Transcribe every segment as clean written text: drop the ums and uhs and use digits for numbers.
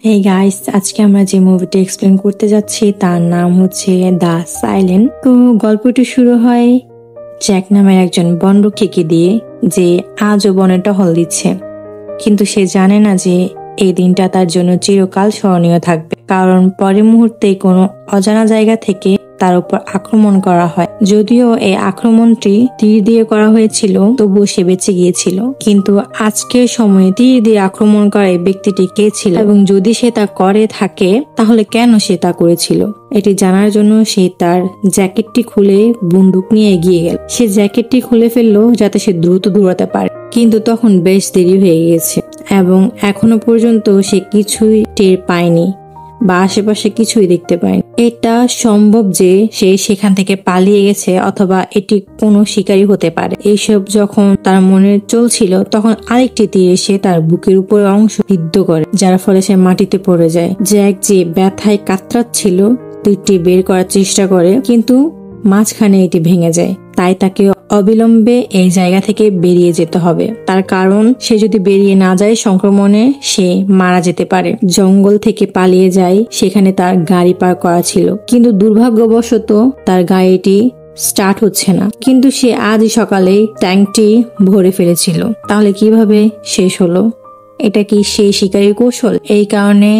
এই গাইস, আজকে আমরা যে মুভিটি এক্সপ্লেন করতে যাচ্ছি তার নাম হচ্ছে দ্য সাইলেন্ট। তো গল্পটি শুরু হয় জ্যাক নামের একজন বনরক্ষীকে দিয়ে, যে আজও বনে টহল দিচ্ছে। কিন্তু সে জানে না যে এই দিনটা তার জন্য চিরকাল স্মরণীয় থাকবে, কারণ পরের মুহূর্তে কোনো অজানা জায়গা থেকে তার উপর আক্রমণ করা হয়। যদিও এই আক্রমণটি তীর দিয়ে করা হয়েছিল, তবুও সে বেঁচে গিয়েছিল। কিন্তু আজকের সময়ে তীর দিয়ে আক্রমণ করা এই ব্যক্তিটি কে ছিল, এবং যদি সে তা করে থাকে তাহলে কেন সে তা করেছিল, এটি জানার জন্য সে তার জ্যাকেটটি খুলে বন্দুক নিয়ে এগিয়ে গেল। সে জ্যাকেটটি খুলে ফেললো যাতে সে দ্রুত দৌড়াতে পারে, কিন্তু তখন বেশ দেরি হয়ে গেছে এবং এখনো পর্যন্ত সে কিছুই টের পায়নি বা আশেপাশে কিছুই দেখতে পায়নি। এটা সম্ভব যে সে সেখান থেকে পালিয়ে গেছে, অথবা এটি কোনো শিকারী হতে পারে। এইসব যখন তার মনে চলছিল, তখন আরেকটি তীর এসে তার বুকের উপরের অংশ বিদ্ধ করে, যার ফলে সে মাটিতে পড়ে যায়। জ্যাক যে ব্যথায় কাতরাচ্ছিল, তীরটি বের করার চেষ্টা করে, কিন্তু মাঝখানে এটি ভেঙে যায়। তাই তাকে অবিলম্বে এই জায়গা থেকে বেরিয়ে যেতে হবে। তার কারণ সে যদি বেরিয়ে না যায়, সংক্রমণে সে মারা যেতে পারে। জঙ্গল থেকে পালিয়ে যায়, সেখানে তার গাড়ি পার্ক করা ছিল, কিন্তু দুর্ভাগ্যবশত তার গাড়িটি স্টার্ট হচ্ছে না। কিন্তু সে আজই সকালে ট্যাঙ্কটি ভরে ফেলেছিল। তাহলে কিভাবে শেষ হলো? এটা কি সেই শিকারীর কৌশল? এই কারণে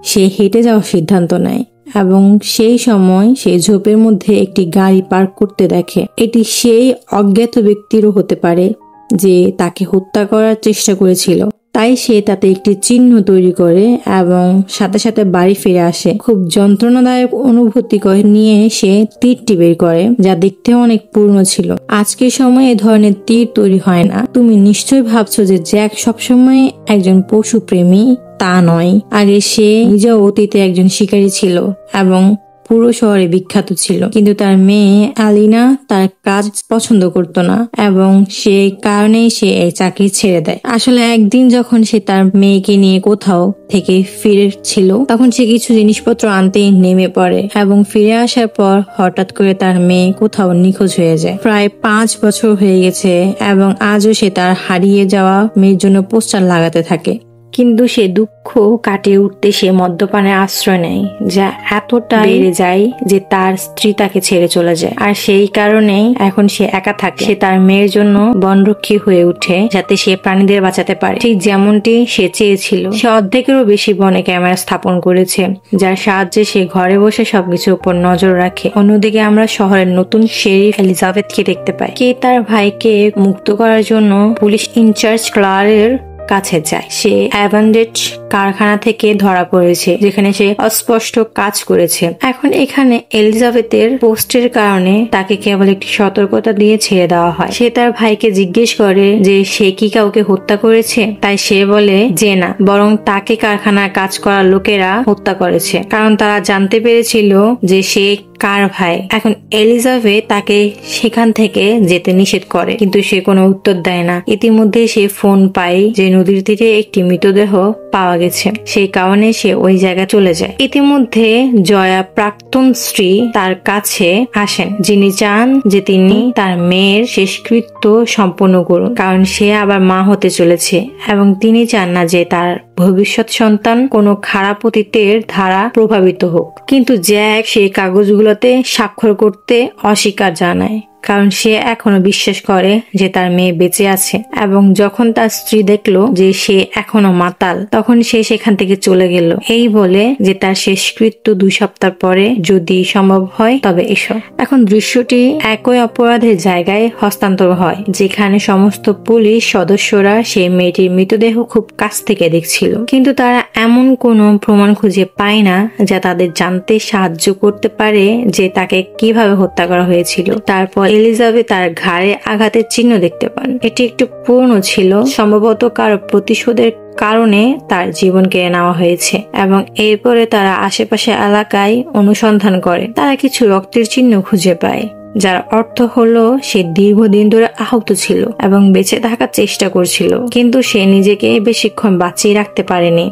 সে হেঁটে যাওয়ার সিদ্ধান্ত নেয় এবং সেই সময় সে ঝোপের মধ্যে একটি গাড়ি পার্ক করতে দেখে। এটি সেই অজ্ঞাত ব্যক্তিরও হতে পারে যে তাকে হত্যা করার চেষ্টা করেছিল। তাই সে তাতে একটি চিহ্ন তৈরি করে এবং সাথে সাথে বাড়ি ফিরে আসে। খুব যন্ত্রণাদায়ক অনুভূতি নিয়ে সে তীরটি বের করে, যা দেখতে অনেক পুরনো ছিল। আজকের সময় এ ধরনের তীর তৈরি হয় না। তুমি নিশ্চয়ই ভাবছো যে জ্যাক সবসময় একজন পশু প্রেমী। তা নয়, আগে সে নিজেও অতীতে একজন শিকারী ছিল এবং পুরো শহরে বিখ্যাত ছিল। কিন্তু তার মেয়ে আলিনা তার কাজ পছন্দ করত না এবং সে কারণেই সে এই চাকরি ছেড়ে দেয়। আসলে একদিন যখন সে তার মেয়েকে নিয়ে কোথাও থেকে ফিরেছিল, তখন সে কিছু জিনিসপত্র আনতে নেমে পড়ে এবং ফিরে আসার পর হঠাৎ করে তার মেয়ে কোথাও নিখোঁজ হয়ে যায়। প্রায় 5 বছর হয়ে গেছে এবং আজও সে তার হারিয়ে যাওয়া মেয়ের জন্য পোস্টার লাগাতে থাকে। কিন্তু সে দুঃখ কাটিয়ে উঠতে সে মদ্যপানের আশ্রয় নেয়, যা এতটাই বেড়ে যায় যে তার স্ত্রী তাকে ছেড়ে চলে যায়। আর সেই কারণেই এখন সে একা থাকে। সে তার মেয়ের জন্য বনরক্ষী হয়ে উঠে, যাতে সে প্রাণীদের বাঁচাতে পারে, ঠিক যেমনটি সে চেয়েছিল। সে অর্ধেকেরও বেশি বনে ক্যামেরা স্থাপন করেছে, যার সাহায্যে সে ঘরে বসে সবকিছুর উপর নজর রাখে। অন্যদিকে আমরা শহরের নতুন শেরিফ এলিজাবেথকে দেখতে পাই। কে তার ভাইকে মুক্ত করার জন্য পুলিশ ইনচার্জ ক্লারের কাছে যায়। সে অ্যাবান্ডেড কারখানা থেকে ধরা পড়েছে, যেখানে সে অস্পষ্ট কাজ করেছে। এখন এখানে এলিজাবেথের পোস্টের কারণে তাকে কেবল একটি সতর্কতা দিয়ে ছেড়ে দেওয়া হয়। সে তার ভাইকে জিজ্ঞেস করে যে সে কি কাউকে হত্যা করেছে। তাই সে বলে যে না, বরং তাকে কারখানায় কাজ করার লোকেরা হত্যা করেছে, কারণ তারা জানতে পেরেছিল যে সে কার ভাই। এখন এলিজাবেথ তাকে সেখান থেকে যেতে নিষেধ করে, কিন্তু সে কোনো উত্তর দেয় না। ইতিমধ্যে সে ফোন পায় যে নদীর তীরে একটি মৃতদেহ পাওয়া গেছে। সেই কারণে সে ওই জায়গায় চলে যায়। ইতিমধ্যে জয়া প্রাক্তন স্ত্রী তার কাছে আসেন, যিনি চান যে তিনি তার মেয়ের শেষকৃত্য সম্পন্ন করুন, কারণ সে আবার মা হতে চলেছে এবং তিনি চান না যে তার ভবিষ্যৎ সন্তান কোনো খারাপ অতীতের ধারা প্রভাবিত হোক। কিন্তু জ্যাক সেই কাগজগুলোতে স্বাক্ষর করতে অস্বীকার জানায়, কারণ সে এখনো বিশ্বাস করে যে তার মেয়ে বেঁচে আছে। এবং যখন তার স্ত্রী দেখলো যে সে এখনো মাতাল, তখন সে সেখান থেকে চলে গেল, এই বলে যে তার শেষকৃত্য 2 সপ্তাহ পরে যদি সম্ভব হয় তবে এসো। এখন দৃশ্যটি একই অপরাধের জায়গায় হস্তান্তর হয়, যেখানে সমস্ত পুলিশ সদস্যরা সেই মেয়েটির মৃতদেহ খুব কাছ থেকে দেখছিল, কিন্তু তারা এমন কোনো প্রমাণ খুঁজে পায় না যা তাদের জানতে সাহায্য করতে পারে যে তাকে কিভাবে হত্যা করা হয়েছিল। তারপর এলিজাবেথ তার ঘাড়ে আঘাতের চিহ্ন দেখতে পান। এটি একটু পুরনো ছিল, সম্ভবত কারো প্রতিশোধের কারণে তার জীবন কেড়ে নেওয়া হয়েছে। এবং এরপরে তারা আশেপাশে এলাকায় অনুসন্ধান করে। তারা কিছু রক্তের চিহ্ন খুঁজে পায়, যার অর্থ হলো সে দীর্ঘদিন ধরে আহত ছিল এবং বেঁচে থাকার চেষ্টা করছিল, কিন্তু সে নিজেকে বেশিক্ষণ বাঁচিয়ে রাখতে পারেনি।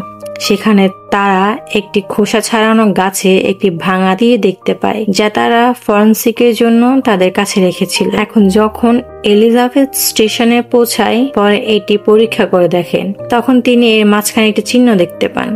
সেখানে তারা একটি খোসা ছাড়ানো গাছে একটি ভাঙা তীর দেখতে পায়, যা তারা ফরেনসিকের জন্য তাদের কাছে রেখেছিল। এখন যখন এলিজাবেথ স্টেশনে পৌঁছায়, পরে এটি পরীক্ষা করে দেখেন, তখন তিনি এর মাঝখানে একটি চিহ্ন দেখতে পান।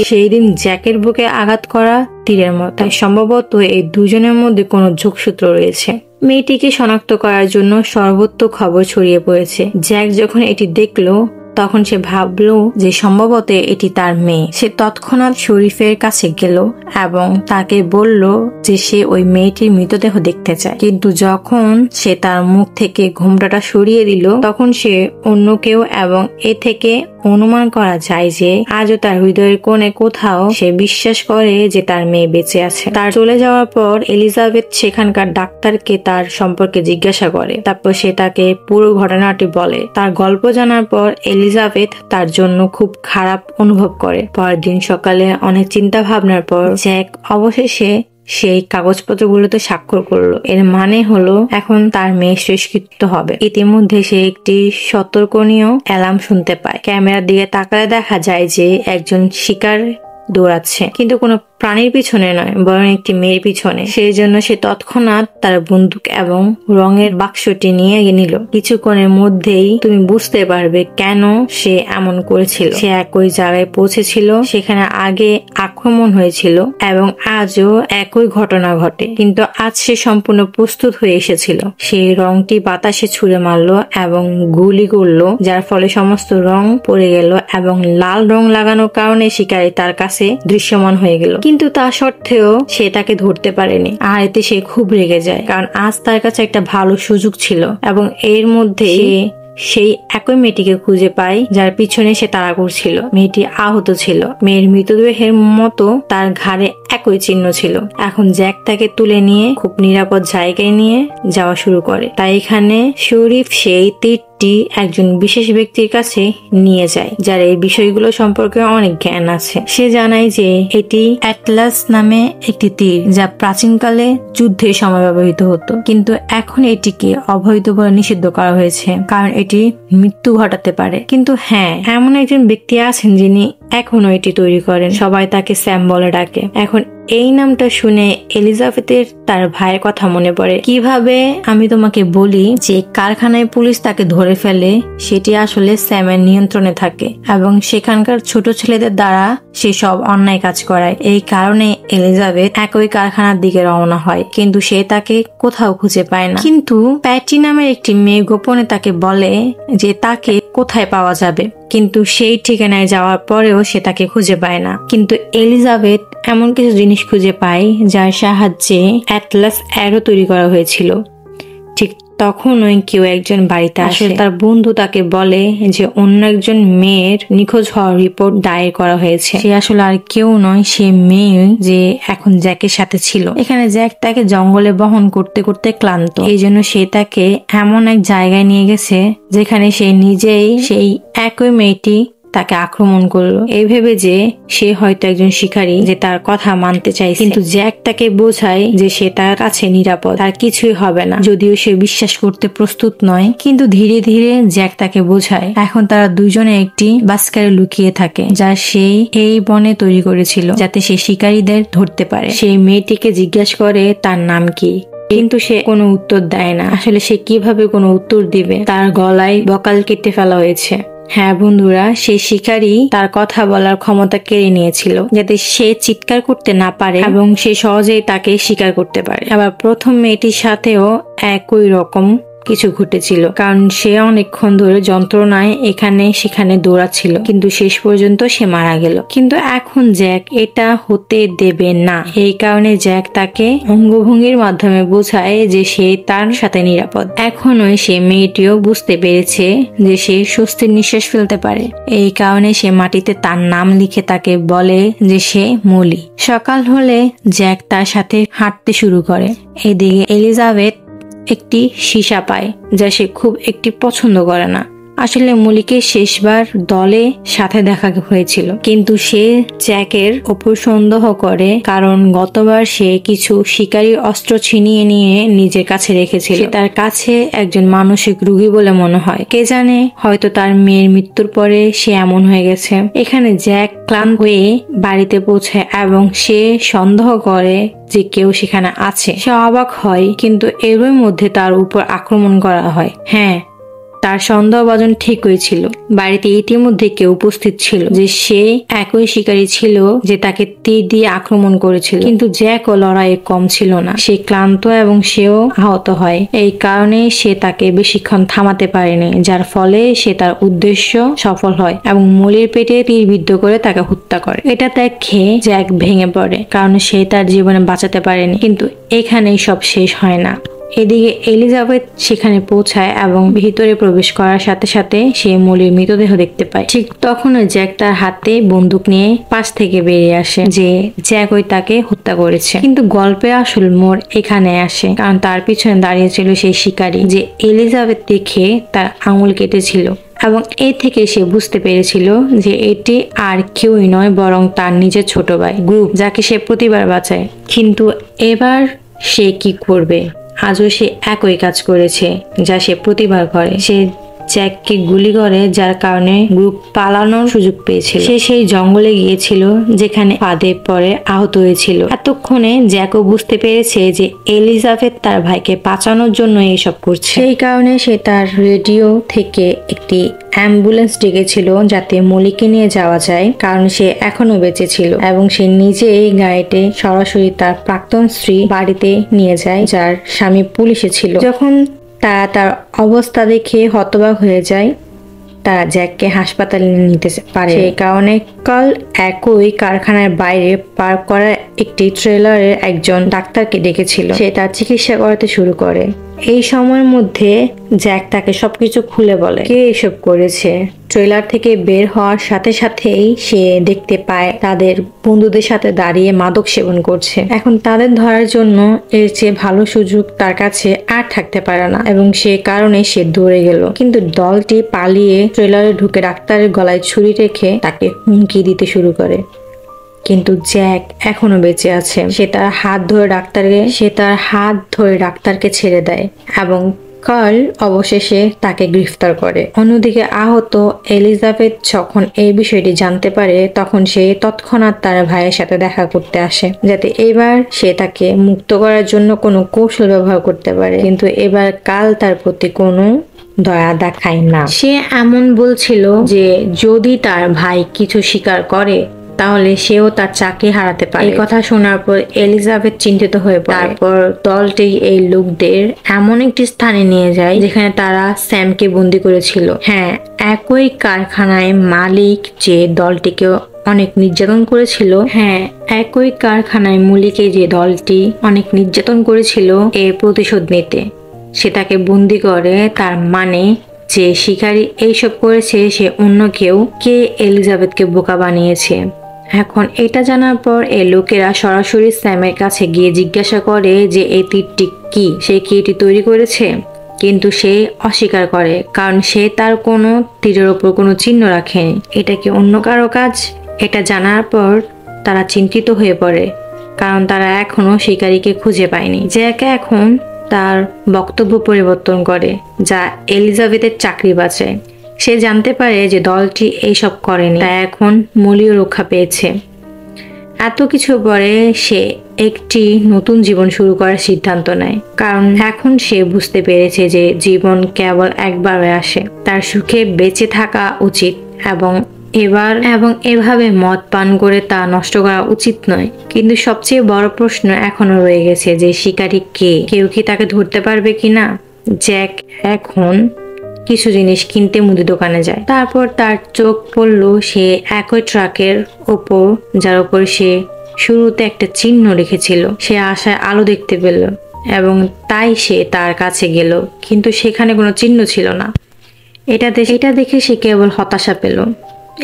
সেই দিন জ্যাকের বুকে আঘাত করা তীরের মতো। সম্ভবত এই দুজনের মধ্যে কোনো যোগসূত্র রয়েছে। মেয়েটিকে শনাক্ত করার জন্য সর্বত্র খবর ছড়িয়ে পড়েছে। জ্যাক যখন এটি দেখলো, তখন সে ভাবলো যে সম্ভবত এটি তার মেয়ে। সে তৎক্ষণাৎ শরীফের কাছে গেল এবং তাকে বলল যে সে ওই মেয়েটির মৃতদেহ দেখতে চায়। কিন্তু যখন সে তার মুখ থেকে ঘোমটাটা সরিয়ে দিল, তখন সে অন্য কেউ, এবং এ থেকে অনুমান করা যায় যে আজও তার হৃদয়ের কোণে কোথাও সে বিশ্বাস করে যে তার মেয়ে বেঁচে আছে। তার চলে যাওয়ার পর এলিজাবেথ সেখানকার ডাক্তারকে তার সম্পর্কে জিজ্ঞাসা করে। তারপর সে তাকে পুরো ঘটনাটি বলে। তার গল্প জানার পর এলিজাবেথ তার জন্য খুব খারাপ অনুভব করে। পরের দিন সকালে অনেক চিন্তা ভাবনার পর জ্যাক অবশেষে সেই কাগজপত্রগুলোতে স্বাক্ষর করলো। এর মানে হলো এখন তার মেয়ে শেষকৃত্য হবে। ইতিমধ্যে সে একটি সতর্কনীয় অ্যালার্ম শুনতে পায়। ক্যামেরার দিকে তাকালে দেখা যায় যে একজন শিকার দৌড়াচ্ছে, কিন্তু কোনো প্রাণীর পিছনে নয়, বরং একটি মেয়ের পিছনে। সেই জন্য সে তৎক্ষণাৎ তার বন্দুক এবং রঙের বাক্সটি নিয়ে নিল। কিছুক্ষণের মধ্যেই তুমি বুঝতে পারবে কেন সে এমন করেছিল। সে একই জায়গায় পৌঁছেছিল, সেখানে আগে আক্রমণ হয়েছিল এবং আজও একই ঘটনা ঘটে, কিন্তু আজ সে সম্পূর্ণ প্রস্তুত হয়ে এসেছিল। সেই রংটি বাতাসে ছুঁড়ে মারলো এবং গুলি করলো, যার ফলে সমস্ত রং পড়ে গেল এবং লাল রং লাগানোর কারণে শিকারী তার কাছে দৃশ্যমান হয়ে গেল। কিন্তু তা সত্ত্বেও সে তাকে ধরতে পারেনি, আর এতে সে খুব রেগে যায়, কারণ আজ তার কাছে একটা ভালো সুযোগ ছিল। এবং এর মধ্যে সেই একই মেয়েটিকে খুঁজে পায় যার পিছনে সে তাড়া করছিল। মেয়েটি আহত ছিল, মেয়ের মৃতদেহের মতো তার ঘাড়ে একই চিহ্ন ছিল। এখন জ্যাক তাকে তুলে নিয়ে খুব নিরাপদ জায়গায় নিয়ে যাওয়া শুরু করে। তাই এখানে শরীফ সেই তীরটি একজন বিশেষ ব্যক্তির কাছে নিয়ে যায়, যার এই বিষয়গুলো সম্পর্কে অনেক জ্ঞান আছে। সে জানায় যে এটি অ্যাটলাস নামে একটি তীর, যা প্রাচীনকালে যুদ্ধের সময় ব্যবহৃত হতো, কিন্তু এখন এটিকে অবৈধ বলে নিষিদ্ধ করা হয়েছে, কারণ এটি মৃত্যু ঘটাতে পারে। কিন্তু হ্যাঁ, এমন একজন ব্যক্তি আছেন যিনি এখনো এটি তৈরি করেন। সবাই তাকে স্যাম বলে ডাকে। এখন এই নামটা শুনে এলিজাবেথের তার ভাইয়ের কথা মনে পড়ে। কিভাবে আমি তোমাকে বলি যে কারখানায় পুলিশ তাকে ধরে ফেলে, সেটি আসলে স্যামের নিয়ন্ত্রণে থাকে এবং সেখানকার ছোট ছেলেদের দ্বারা সে সব অন্যায় কাজ করায়। এই কারণে এলিজাবেথ একই কারখানার দিকে রওনা হয়, কিন্তু সে তাকে কোথাও খুঁজে পায় না। কিন্তু প্যাটি নামের একটি মেয়ে গোপনে তাকে বলে যে তাকে কোথায় পাওয়া যাবে, কিন্তু সেই ঠিকানায় যাওয়ার পরেও সে তাকে খুঁজে পায় না। কিন্তু এলিজাবেথ এমন কিছু জিনিস খুঁজে পায় যার সাহায্যে অ্যাটলাস অ্যারো তৈরি করা হয়েছিল। ঠিক তখনই কেউ একজন বাড়িতে আসে। তার বন্ধু তাকে বলে যে অন্য একজন মেয়ের নিখোঁজ হওয়ার রিপোর্ট দায়ের করা হয়েছে। সে আসলে আর কেউ নয়, সে মেয়ে যে এখন জ্যাকের সাথে ছিল। এখানে জ্যাক তাকে জঙ্গলে বহন করতে করতে ক্লান্ত, এই জন্য সে তাকে এমন এক জায়গায় নিয়ে গেছে যেখানে সে নিজেই সেই একই মেয়েটি তাকে আক্রমণ করলো, এই ভেবে যে সে হয়তো একজন শিকারী যে তার কথা মানতে চাইছে। কিন্তু জ্যাক তাকে বোঝায় যে সে তার কাছে নিরাপদ, তার কিছুই হবে না, যদিও সে বিশ্বাস করতে প্রস্তুত নয়। কিন্তু ধীরে ধীরে জ্যাক তাকে বোঝায় এখন তারা দুজনে একটি বাস্কারে লুকিয়ে থাকে, যা সে এই বনে তৈরি করেছিল যাতে সে শিকারীদের ধরতে পারে। সেই মেয়েটিকে জিজ্ঞাসা করে তার নাম কি, কিন্তু সে কোনো উত্তর দেয় না। আসলে সে কিভাবে কোনো উত্তর দিবে, তার গলায় বকাল কেটে ফেলা হয়েছে। হ্যাঁ বন্ধুরা, সেই শিকারী তার কথা বলার ক্ষমতা কেড়ে নিয়েছিল যাতে সে চিৎকার করতে না পারে এবং সে সহজেই তাকে শিকার করতে পারে। আবার প্রথম মেয়েটির সাথেও একই রকম কিছু ঘটেছিল, কারণ সে অনেকক্ষণ ধরে যন্ত্রণায় এখানে সেখানে দৌড়াচ্ছিল, কিন্তু শেষ পর্যন্ত সে মারা গেল। কিন্তু এখন জ্যাক এটা হতে দেবে না। এই কারণে জ্যাক তাকে অঙ্গভঙ্গির মাধ্যমে বোঝায় যে সে তার সাথে নিরাপদ। এখনোই সে মেয়েটিও বুঝতে পেরেছে যে সে স্বস্তির নিঃশ্বাস ফেলতে পারে। এই কারণে সে মাটিতে তার নাম লিখে তাকে বলে যে সে মলি। সকাল হলে জ্যাক তার সাথে হাঁটতে শুরু করে। এদিকে এলিজাবেথ একটি সীসা পায় যা সে খুব একটি পছন্দ করে না, আসলে মলিকে শেষবার দলে সাথে দেখা হয়েছিল, কিন্তু সে জ্যাকের ওপর সন্দেহ করে, কারণ গতবার সে কিছু শিকারী অস্ত্র ছিনিয়ে নিয়ে নিজের কাছে রেখেছিল। তার কাছে একজন মানসিক রোগী বলে মনে হয়। কে জানে, হয়তো তার মেয়ের মৃত্যুর পরে সে এমন হয়ে গেছে। এখানে জ্যাক ক্লান্ত হয়ে বাড়িতে পৌঁছায় এবং সে সন্দেহ করে যে কেউ সেখানে আছে। সে অবাক হয়, কিন্তু এরই মধ্যে তার উপর আক্রমণ করা হয়। হ্যাঁ, তার সন্দেহভাজন ঠিক হয়েছিল। বাড়িতে ইতিমধ্যে কেউ উপস্থিত ছিল, যে সে একই শিকারী ছিল যে তাকে তীর দিয়ে আক্রমণ করেছিল। কিন্তু জ্যাকও লড়াইয়ে কম ছিল না। সে ক্লান্ত এবং সেও আহত হয়। এই কারণে সে তাকে বেশিক্ষণ থামাতে পারেনি, যার ফলে সে তার উদ্দেশ্য সফল হয় এবং মলির পেটে তীর বিদ্ধ করে তাকে হত্যা করে। এটা দেখে জ্যাক ভেঙে পড়ে, কারণ সে তার জীবনে বাঁচাতে পারেনি। কিন্তু এখানেই সব শেষ হয় না। এদিকে এলিজাবেথ সেখানে পৌঁছায় এবং ভিতরে প্রবেশ করার সাথে সাথে সে মলির মৃতদেহ দেখতে পায়। ঠিক তখনই জ্যাক তার হাতে বন্দুক নিয়ে পাশ থেকে বেরিয়ে আসে, যে জ্যাক ওই তাকে হত্যা করেছে। কিন্তু গল্পের আসল মোড় এখানে আসে, কারণ তার পিছনে দাঁড়িয়ে ছিল সেই শিকারী, যে এলিজাবেথ দেখে তার আঙুল কেটেছিল এবং এ থেকে সে বুঝতে পেরেছিল যে এটি আর কেউই নয়, বরং তার নিজের ছোট ভাই গ্রুপ, যাকে সে প্রতিবার বাঁচায়। কিন্তু এবার সে কি করবে? আজও সে একই কাজ করেছে যা সে প্রতিবার করে। সে জ্যাককে গুলি করে, যার কারণে গ্রুপ পালানোর সুযোগ পেয়েছিল। সে সেই জঙ্গলে গিয়েছিল যেখানে ফাঁদে পরে আহত হয়েছিল। এতক্ষণে জ্যাকও বুঝতে পেরেছে যে এলিজাবেথ তার ভাইকে বাঁচানোর জন্য এইসব করছে। সেই কারণে সে তার রেডিও থেকে একটি অ্যাম্বুলেন্স ডেকেছিল যাতে মলিকে নিয়ে যাওয়া যায়, কারণ সে এখনো বেঁচে ছিল। এবং সে নিজেই গাড়িতে সরাসরি তার প্রাক্তন স্ত্রী বাড়িতে নিয়ে যায়, যার স্বামী পুলিশে ছিল। যখন তারা তার অবস্থা দেখে হতবাক হয়ে যায়, তারা জ্যাককে হাসপাতালে নিতে পারে। সেই কারণে কাল একই কারখানার বাইরে পার্ক করা একটি ট্রেলারে একজন ডাক্তারকে ডেকেছিল। সে তার চিকিৎসা করাতে শুরু করে। এই সময়ের মধ্যে জ্যাক তাকে সবকিছু খুলে বলে কে এসব করেছে। ট্রেলার থেকে বের হওয়ার সাথে সাথেই সে দেখতে পায় তাদের বন্ধুদের সাথে দাঁড়িয়ে মাদক সেবন করছে। এখন তাদের ধরার জন্য এর চেয়ে ভালো সুযোগ তার কাছে আর থাকতে পারে না, এবং সে কারণে সে দৌড়ে গেল। কিন্তু দলটি পালিয়ে ট্রেলারে ঢুকে ডাক্তারের গলায় ছুরি রেখে তাকে হুমকি দিতে শুরু করে। কিন্তু জ্যাক এখনো বেঁচে আছে। সে তার হাত ধরে ডাক্তারকে ছেড়ে দেয় এবং কার্ল অবশেষে তাকে গ্রেফতার করে। অন্যদিকে আহত এলিজাবেথ যখন এই বিষয়টি জানতে পারে, তখন সে তৎক্ষণাৎ তার ভাইয়ের সাথে দেখা করতে আসে, যাতে এবার সে তাকে মুক্ত করার জন্য কোনো কৌশল ব্যবহার করতে পারে। কিন্তু এবার কার্ল তার প্রতি কোনো দয়া দেখায় না। সে এমন বলছিল যে যদি তার ভাই কিছু স্বীকার করে তাহলে সেও তার চাকরি হারাতে পারে। এই কথা শোনার পর এলিজাবেথ চিন্তিত হয়ে পড়ে। তারপর দলটি এই লোকদের এমন একটি স্থানে নিয়ে যায় যেখানে তারা স্যামকে বন্দি করেছিল। হ্যাঁ, একই কারখানায় মালিক যে দলটিকে অনেক নির্যাতন করেছিল, যে দলটি অনেক নির্যাতন করেছিল এর প্রতিশোধ নিতে সে তাকে বন্দি করে। তার মানে যে শিকারী এইসব করেছে সে অন্য কেউ, কে এলিজাবেথকে বোকা বানিয়েছে। এখন এটা জানার পর এই লোকেরা সরাসরি স্যামের কাছে গিয়ে জিজ্ঞাসা করে যে এই তীরটি কি, সে কি এটি তৈরি করেছে। কিন্তু সে অস্বীকার করে, কারণ সে তার কোনো তীরের ওপর কোনো চিহ্ন রাখেনি। এটা কি অন্য কারো কাজ? এটা জানার পর তারা চিন্তিত হয়ে পড়ে, কারণ তারা এখনো শিকারীকে খুঁজে পায়নি। জ্যাক এখন তার বক্তব্য পরিবর্তন করে, যা এলিজাবেথের চাকরি বাঁচায়। সে জানতে পারে যে দলটি এইসব করেনি, তাই এখন মলিও রক্ষা পেয়েছে। এত কিছু পরে সে একটি নতুন জীবন শুরু করার সিদ্ধান্ত নেয়, কারণ এখন সে বুঝতে পেরেছে যে জীবন কেবল একবার আসে। তার সুখে বেঁচে থাকা উচিত এবং এভাবে মদ পান করে তা নষ্ট করা উচিত নয়। কিন্তু সবচেয়ে বড় প্রশ্ন এখনো রয়ে গেছে যে শিকারী কে? কেউ কি তাকে ধরতে পারবে কিনা? জ্যাক এখন কিছু জিনিস কিনতে মুদি দোকানে যায়। তারপর তার চোখ পড়ল সে একই ট্রাকের ওপর, যার উপর সে শুরুতে একটা চিহ্ন রেখেছিল। সে আশায় আলো দেখতে পেল এবং তাই সে তার কাছে গেল, কিন্তু সেখানে কোনো চিহ্ন ছিল না। এটা দেখে সে কেবল হতাশা পেল।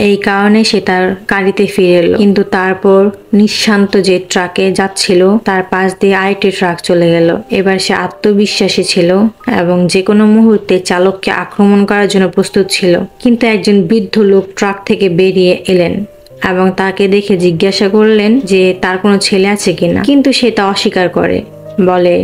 এই কারণে সে তার গাড়িতে ফিরে এলো। কিন্তু তারপর নিঃশান্ত যে ট্রাকে যাচ্ছিল তার পাশ দিয়ে আরেকটি ট্রাক চলে গেল। এবার সে আত্মবিশ্বাসী ছিল এবং যে কোনো মুহূর্তে চালককে আক্রমণ করার জন্য প্রস্তুত ছিল। কিন্তু একজন বৃদ্ধ লোক ট্রাক থেকে বেরিয়ে এলেন এবং তাকে দেখে জিজ্ঞাসা করলেন যে তার কোনো ছেলে আছে কিনা। কিন্তু সে তা অস্বীকার করে, বলে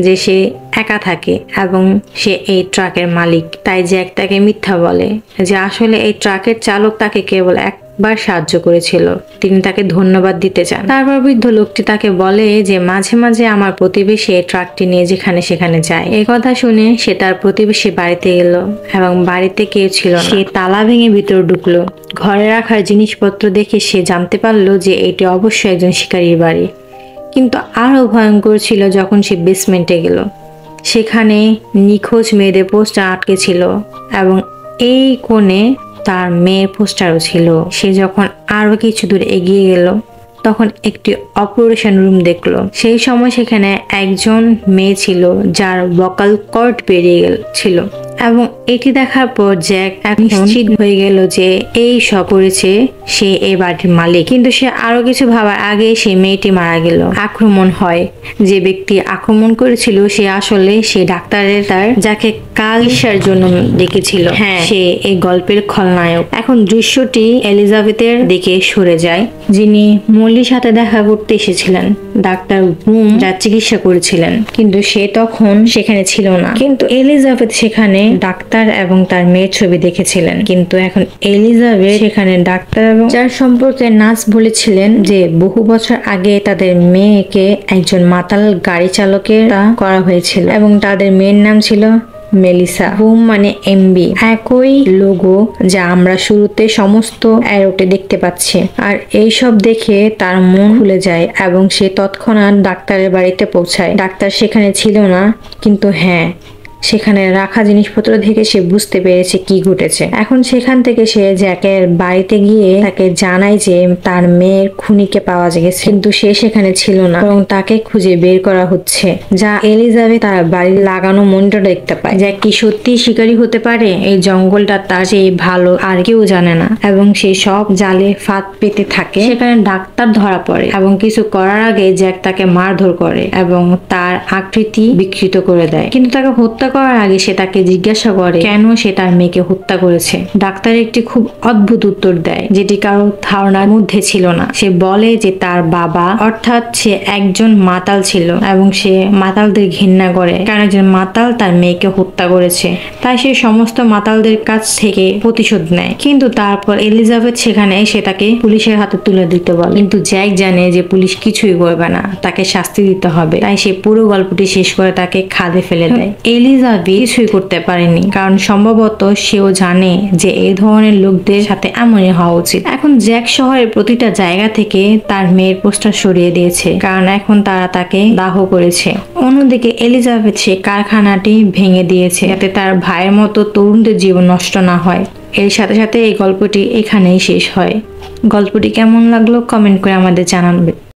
যে সে একা থাকে এবং সে এই ট্রাকের মালিক। তাই জ্যাক তাকে মিথ্যা বলে যে আসলে এই ট্রাকের চালক তাকে কেবল একবার সাহায্য করেছিল, তিনি তাকে ধন্যবাদ দিতে চান। তারপর বৃদ্ধ লোকটি তাকে বলে যে মাঝে মাঝে আমার প্রতিবেশী এই ট্রাকটি নিয়ে যেখানে সেখানে যায়। এই কথা শুনে সে তার প্রতিবেশী বাড়িতে গেল এবং বাড়িতে কেউ ছিল না। সে তালা ভেঙে ভিতর ঢুকলো। ঘরে রাখার জিনিসপত্র দেখে সে জানতে পারলো যে এটি অবশ্যই একজন শিকারীর বাড়ি। কিন্তু আরো ভয়ঙ্কর ছিল যখন সে বেসমেন্টে গেল। সেখানে নিখোঁজ মেয়েদের পোস্টার আটকে ছিল এবং এই কোণে তার মেয়ের পোস্টারও ছিল। সে যখন আরো কিছু দূর এগিয়ে গেল তখন একটি অপারেশন রুম দেখলো। সেই সময় সেখানে একজন মেয়ে ছিল যার ভোকাল কর্ড বেরিয়ে ছিল এবং এটি দেখার পর জ্যাক নিশ্চিত হয়ে গেল যে এই সব করেছে সে এই বাড়ির মালিক। কিন্তু সে আরো কিছু ভাবার আগে সেই মেয়েটি মারা গেল। আক্রমণ হয়। যে ব্যক্তি আক্রমণ করেছিল সে আসলে সে ডাক্তারের তার যাকে কালিশার জন্য ডেকেছিল। হ্যাঁ, সে এই গল্পের খলনায়ক। এখন দৃশ্যটি এলিজাবেথের দিকে সরে যায়, যিনি মল্লির সাথে দেখা করতে এসেছিলেন। ডাক্তার ব্রুম যার চিকিৎসা করেছিলেন, কিন্তু সে তখন সেখানে ছিল না। কিন্তু এলিজাবেথ সেখানে ডাক্তার এবং তার মেয়ের ছবি দেখেছিলেন। কিন্তু এখন এলিজাবেথ সেখানে ডাক্তার এবং যার সম্পর্কে নার্স বলেছিলেন যে বহু বছর আগে তাদের মেয়েকে একজন মাতাল গাড়ি চালকের করা হয়েছিল এবং তাদের মেয়ের নাম ছিল মেলিসা। বুম মানে এমবি, একই লোগো যা আমরা শুরুতে সমস্ত অ্যারোতে দেখতে পাচ্ছি। আর এই সব দেখে তার মন খুলে যায় এবং সে তৎক্ষণাৎ ডাক্তারের বাড়িতে পৌঁছায়। ডাক্তার সেখানে ছিল না, কিন্তু হ্যাঁ, সেখানে রাখা জিনিসপত্র দেখে সে বুঝতে পেরেছে কি ঘটেছে। এখন সেখান থেকে সে জ্যাকের বাড়িতে গিয়ে তাকে জানায় যে তার মেয়ের খুনিকে পাওয়া গেছে, কিন্তু সে সেখানে ছিল না এবং তাকে খুঁজে বের করা হচ্ছে। যা এলিজাবেথ তার বাড়ির লাগানো মনিটর দেখতে পায়। জ্যাক কি সত্যি শিকারী হতে পারে? এই জঙ্গলটা তার চেয়ে ভালো আর কেউ জানে না এবং সে সব জালে ফাঁদ পেতে থাকে। সেখানে ডাক্তার ধরা পড়ে এবং কিছু করার আগে জ্যাক তাকে মারধর করে এবং তার আকৃতি বিকৃত করে দেয়। কিন্তু তাকে হত্যা করার আগে সে তাকে জিজ্ঞাসা করে কেন সে তার মেয়েকে হত্যা করেছে। ডাক্তার একটি খুব অদ্ভুত উত্তর দেয় যেটি কারো ধারণার মধ্যে ছিল না। সে বলে যে তার বাবা অর্থাৎ সে একজন মাতাল ছিল এবং সে মাতালদের ঘৃণা করে কারণ একজন মাতাল তার মেয়েকে হত্যা করেছে, তাই সে সমস্ত মাতালদের কাছ থেকে প্রতিশোধ নেয়। কিন্তু তারপর এলিজাবেথ সেখানে এসে তাকে পুলিশের হাতে তুলে দিতে বলে। কিন্তু জ্যাক জানে যে পুলিশ কিছুই করবে না, তাকে শাস্তি দিতে হবে। তাই সে পুরো গল্পটি শেষ করে তাকে খাদে ফেলে দেয়। এলিজাবেথ কিছুই করতে পারেনি কারণ সম্ভবত সেও জানে যে এই ধরনের লোকদের সাথে এমনই হওয়া উচিত। এখন জ্যাক শহরের প্রতিটা জায়গা থেকে তার মেয়ের পোস্টার সরিয়ে দিয়েছে কারণ এখন তারা তাকে দাহ করেছে। অন্যদিকে এলিজাবেথ সে কারখানাটি ভেঙে দিয়েছে যাতে তার ভাইয়ের মতো তরুণদের জীবন নষ্ট না হয়। এর সাথে সাথে এই গল্পটি এখানেই শেষ হয়। গল্পটি কেমন লাগলো কমেন্ট করে আমাদের জানাবে।